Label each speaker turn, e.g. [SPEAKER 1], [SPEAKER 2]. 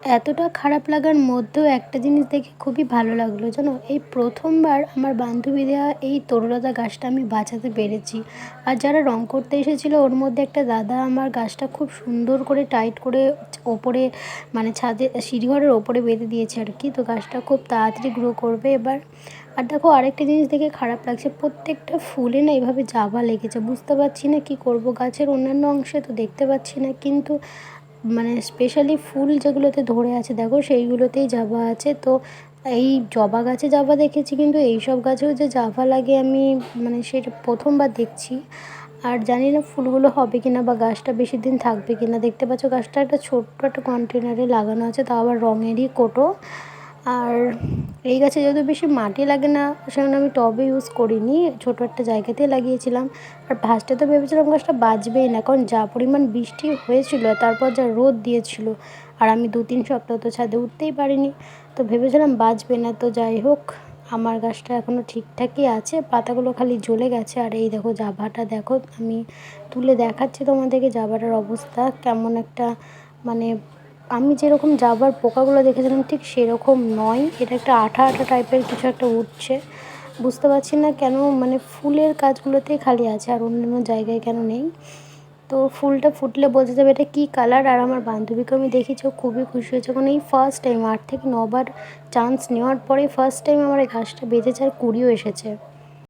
[SPEAKER 1] এতটা খারাপ লাগার মধ্যেও একটা জিনিস দেখে খুবই ভালো লাগলো জানো, এই প্রথমবার আমার বান্ধবী দেওয়া এই তরুলতা গাছটা আমি বাঁচাতে পেরেছি। আর যারা রং করতে এসেছিলো ওর মধ্যে একটা দাদা আমার গাছটা খুব সুন্দর করে টাইট করে ওপরে মানে ছাদে সিঁড়িঘরের ওপরে বেঁধে দিয়েছে আর কি। তো গাছটা খুব তাড়াতাড়ি গ্রো করবে এবার। আর দেখো আরেকটা জিনিস দেখে খারাপ লাগছে, প্রত্যেকটা ফুলে না এভাবে জাবা লেগেছে, বুঝতে পারছি না কি করব। গাছের অন্যান্য অংশে তো দেখতে পাচ্ছি না, কিন্তু মানে স্পেশালি ফুল যেগুলোতে ধরে আছে দেখো সেইগুলোতেই জাবা আছে। তো এই জবা গাছে জাবা দেখেছি, কিন্তু এই সব গাছেও যে জাবা লাগে আমি মানে সেটা প্রথমবার দেখছি। আর জানি না ফুলগুলো হবে কিনা বা গাছটা বেশি দিন থাকবে কিনা। দেখতে পাচ্ছ গাছটা একটা ছোট্ট একটা কন্টেনারে লাগানো আছে, তাও আবার রঙেরই কোটো। আর এই গাছে যেহেতু বেশি মাটি লাগে না সেজন্য আমি টবে ইউজ করিনি, ছোটো একটা জায়গাতেই লাগিয়েছিলাম। আর ফার্স্টে তো ভেবেছিলাম গাছটা বাঁচবেই না, কারণ যা পরিমাণ বৃষ্টি হয়েছিল তারপর যা রোদ দিয়েছিল, আর আমি 2-3 সপ্তাহ তো ছাদে উঠতেই পারিনি। তো ভেবেছিলাম বাঁচবে না। তো যাই হোক, আমার গাছটা এখনও ঠিকঠাকই আছে, পাতাগুলো খালি জ্বলে গেছে। আর এই দেখো জাভাটা দেখো, আমি তুলে দেখাচ্ছি তোমাদেরকে জাভাটার অবস্থা কেমন একটা, মানে আমি যেরকম জাবার পোকাগুলো দেখেছিলাম ঠিক সেরকম নয়, এটা একটা আঠা আঠা টাইপের কিছু একটা উঠছে। বুঝতে পারছি না কেন, মানে ফুলের গাছগুলোতেই খালি আছে আর অন্যান্য জায়গায় কেন নেই। তো ফুলটা ফুটলে বোঝা যাবে এটা কী কালার। আর আমার বান্ধবীকে আমি দেখেছি, ও খুবই খুশি হয়েছে, কারণ এই ফার্স্ট টাইম 8 থেকে 9 বার চান্স নেওয়ার পরে ফার্স্ট টাইম আমার এই গাছটা বেঁচেছে আর কুড়িও এসেছে।